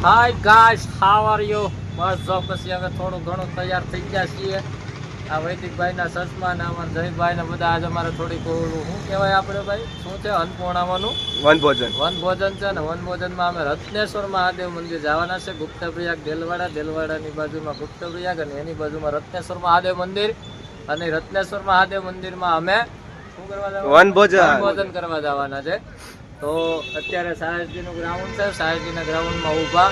Hi guys, how are you? બસ જો પછી હવે થોડું ઘણું તૈયાર થઈ ગયા છીએ. આ વૈદિકભાઈના સસમા ને અમારા જયભાઈ ને બધા આજે અમારે થોડીક ઓલું શું કહેવાય આપણે ભાઈ, શું છે અન્નપૂર્ણામાંનું વનભોજન છે ને વનભોજનમાં અમે રત્નેશ્વર મહાદેવ મંદિર જવાના છે. ગુપ્તપ્રયાગ દેલવાડાની બાજુમાં ગુપ્તપ્રયાગ અને એની બાજુમાં રત્નેશ્વર મહાદેવ મંદિર. અને રત્નેશ્વર મહાદેવ મંદિરમાં અમે શું કરવા જવાના? વનભોજન કરવા જવાના છે. તો અત્યારે સાહેબજીનું ગ્રાઉન્ડ છે, સાહેબજીના ગ્રાઉન્ડમાં ઊભા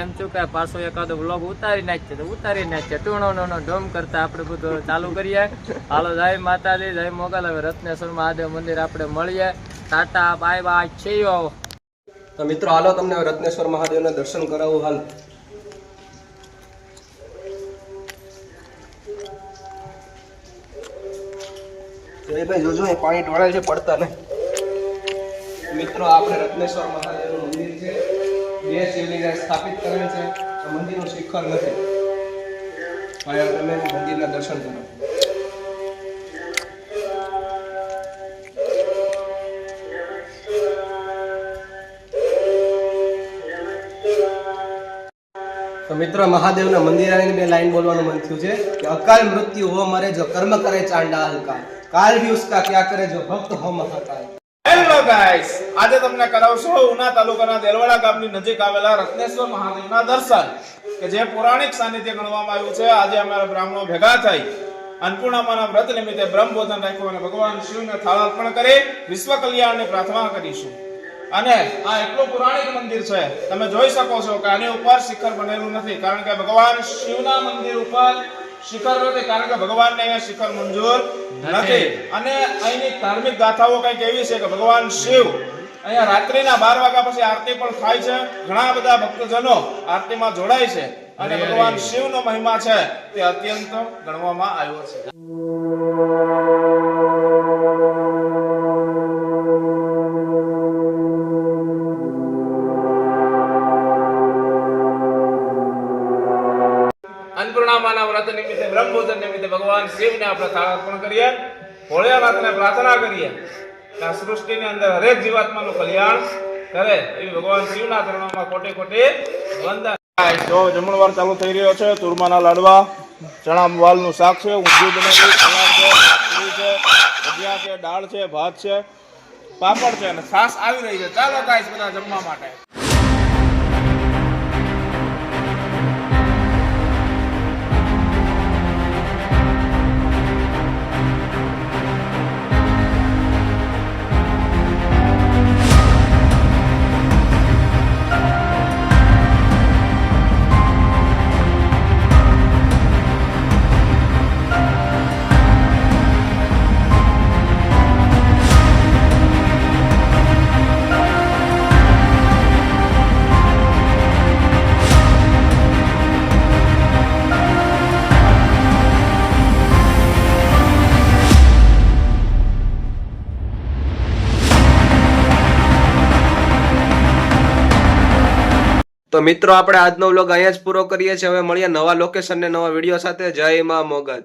એમ છું કે પાછો એકાદો બ્લોગ ઉતારી નાખીએ ટૂણો ઢોમ કરતા આપણે બધું ચાલુ કરીએ. હાલો, જય માતાજી, જય મોગલ. હવે રત્નેશ્વર મહાદેવ મંદિર આપણે મળીએ. ટાટા, બાય બાય, છીયો. તો મિત્રો હાલો તમને રત્નેશ્વર મહાદેવના દર્શન કરાવું. હાલ જયભાઈ જોજો એ પાણી ઢોળાય છે, પડતા નહીં. મિત્રો આપણે રત્નેશ્વર મહાદેવનું મંદિર છે, 2 શિવલિંગ સ્થાપિત કરેલ છે. મંદિરનું શિખર નથી, અહીંયા તમે મંદિરના દર્શન કરો. તો મિત્રો મહાદેવના મંદિર આવીને 2 લાઈન બોલવાનું મન થયું છે કે અકાલ મૃત્યુ હો મરે જો કર્મ કરે ચાંડા હલકા, કાલ भी उसका क्या करे जो भक्त हो महाकाल. હેલો ગાઈસ, આજે તમને કરાવશો ઉના તાલુકાના દેલવાડા ગામની નજીક આવેલા રત્નેશ્વર મહાદેવના દર્શન કે જે પૌરાણિક સાનિધ્ય ગણવામાં આવ્યું છે. આજે અમારા બ્રાહ્મણો ભેગા થઈ અન્નપૂર્ણામાના વ્રત નિમિત્તે બ્રહ્મભોજન રાખ્યું અને ભગવાન શિવને થાળ અર્પણ કરી વિશ્વ કલ્યાણની પ્રાર્થના કરીશું. અને આ એટલું પૌરાણિક મંદિર છે, તમે જોઈ શકો છો કે આની ઉપર શિખર બનેલું નથી, કારણ કે ભગવાન શિવના મંદિર ઉપર શિખર નથી, કારણ કે ભગવાનને અહીંયા શિખર મંજૂર નથી. અને અહીંની ધાર્મિક ગાથાઓ કંઈક એવી છે કે ભગવાન શિવ અહીંયા રાત્રિના 12 વાગ્યા પછી આરતી પણ થાય છે. ઘણા બધા ભક્તજનો આરતીમાં જોડાય છે અને ભગવાન શિવનો મહિમા છે તે અત્યંત ગણવામાં આવ્યો છે. અન્નપૂર્ણામાના વ્રત નિમિત્તે બ્રહ્મભોજન નિમિત્તે ભગવાન શિવને આપણે થાળ અર્પણ કરીએ, ભોળેનાથને પ્રાર્થના કરીએ કે આ સૃષ્ટિની અંદર હરેક જીવાત્માનું કલ્યાણ કરે એવી ભગવાન શિવના ચરણોમાં કોટી કોટી વંદન. જો જમણવાર ચાલુ થઈ રહ્યો છે. તુરમાના લાડવા, ચણા વાલનું શાક છે, ઊંધિયું બનેલું, સલાડ છે, પૂરી છે, ભજીયા છે, દાળ છે, ભાત છે, પાપડ છે અને છાશ આવી રહી છે. ચાલો ગાઈસ બધા જમવા માટે. તો મિત્રો આપણે આજનો વ્લોગ અહીંયા જ પૂરો કરીએ છીએ. હવે મળીએ નવા લોકેશન ને નવા વિડીયો સાથે. જય માં મોગલ.